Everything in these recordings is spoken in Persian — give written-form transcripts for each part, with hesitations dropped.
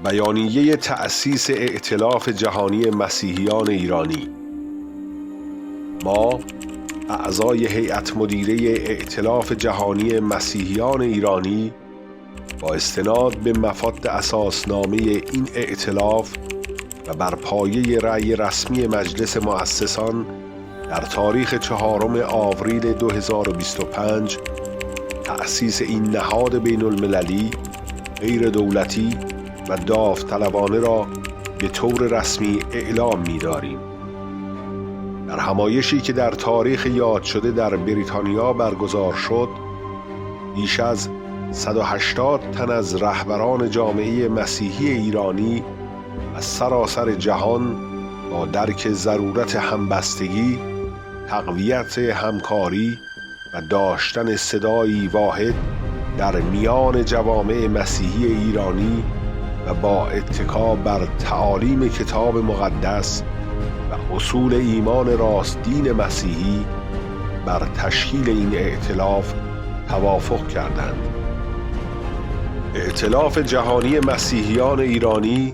بیانیه تأسیس ائتلاف جهانی مسیحیان ایرانی. ما اعضای هیئت مدیره ائتلاف جهانی مسیحیان ایرانی با استناد به مفاد اساسنامه این ائتلاف و بر پایه رأی رسمی مجلس مؤسسان در تاریخ 4 آوریل 2025 تأسیس این نهاد بین المللی غیر دولتی و داوطلبانه را به طور رسمی اعلام می‌داریم. در همایشی که در تاریخ یاد شده در بریتانیا برگزار شد، بیش از 180 تن از رهبران جامعه مسیحی ایرانی از سراسر جهان با درک ضرورت همبستگی، تقویت همکاری و داشتن صدایی واحد در میان جوامع مسیحی ایرانی و با اتکا بر تعالیم کتاب مقدس و اصول ایمان راست دین مسیحی بر تشکیل این ائتلاف توافق کردند. ائتلاف جهانی مسیحیان ایرانی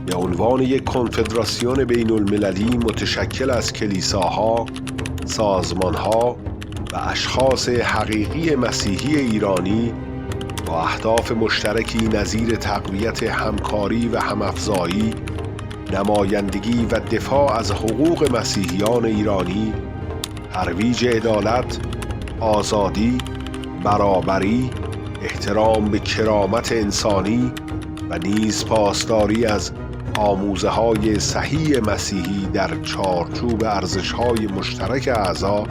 به عنوان یک کنفدراسیون بین المللی متشکل از کلیساها، سازمانها و اشخاص حقیقی مسیحی ایرانی با اهداف مشترکی نظیر تقویت همکاری و همافزایی، نمایندگی و دفاع از حقوق مسیحیان ایرانی، ترویج عدالت، آزادی، برابری، احترام به کرامت انسانی و نیز پاسداری از آموزه‌های صحیح مسیحی در چارچوب ارزش‌های مشترک اعضا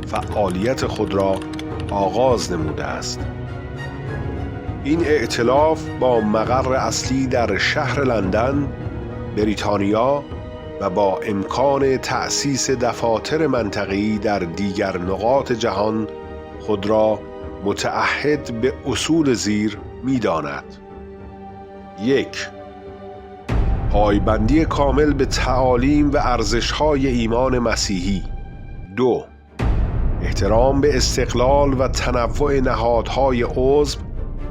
فعالیت خود را آغاز نموده است. این ائتلاف با مقر اصلی در شهر لندن، بریتانیا و با امکان تأسیس دفاتر منطقه‌ای در دیگر نقاط جهان خود را متعهد به اصول زیر می‌داند: 1. پایبندی کامل به تعالیم و ارزش‌های ایمان مسیحی. 2. احترام به استقلال و تنوع نهادهای عضو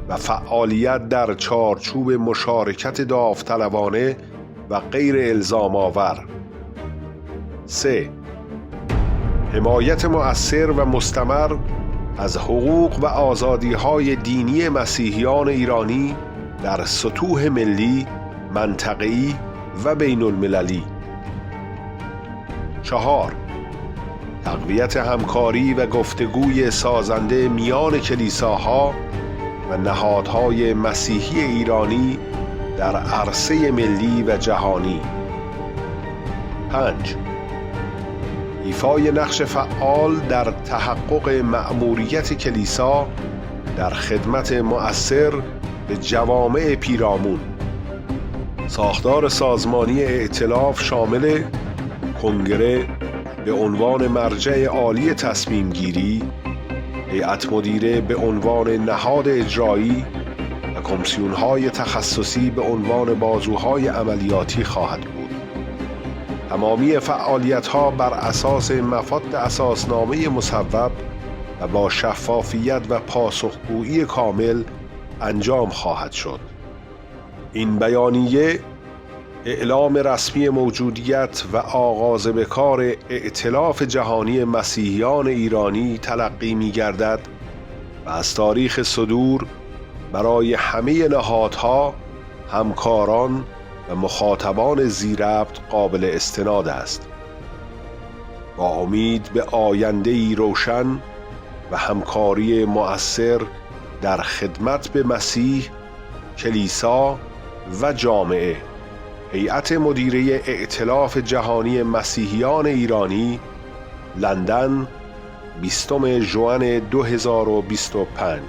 و فعالیت در چارچوب مشارکت داوطلبانه و غیر الزام آور. 3. حمایت مؤثر و مستمر از حقوق و آزادی‌های دینی مسیحیان ایرانی در سطوح ملی، منطقه‌ای و بین المللی. 4. تقویت همکاری و گفتگوی سازنده میان کلیساها و نهادهای مسیحی ایرانی در عرصه ملی و جهانی. 5. ایفای نقش فعال در تحقق مأموریت کلیسا در خدمت مؤثر به جوامع پیرامون. ساختار سازمانی ائتلاف شامل کنگره به عنوان مرجع عالی تصمیم گیری، هیئت مدیره به عنوان نهاد اجرایی و کمیسیون‌های تخصصی به عنوان بازوهای عملیاتی خواهد بود. تمامی فعالیت‌ها بر اساس مفاد اساسنامه مصوب و با شفافیت و پاسخگویی کامل انجام خواهد شد. این بیانیه اعلام رسمی موجودیت و آغاز به کار ائتلاف جهانی مسیحیان ایرانی تلقی می‌گردد و از تاریخ صدور برای همه نهادها، همکاران و مخاطبان ذی‌ربط قابل استناد است. با امید به آینده‌ای روشن و همکاری مؤثر در خدمت به مسیح، کلیسا و جامعه، هیئت مدیره ائتلاف جهانی مسیحیان ایرانی، لندن، 20 ژوئن 2025.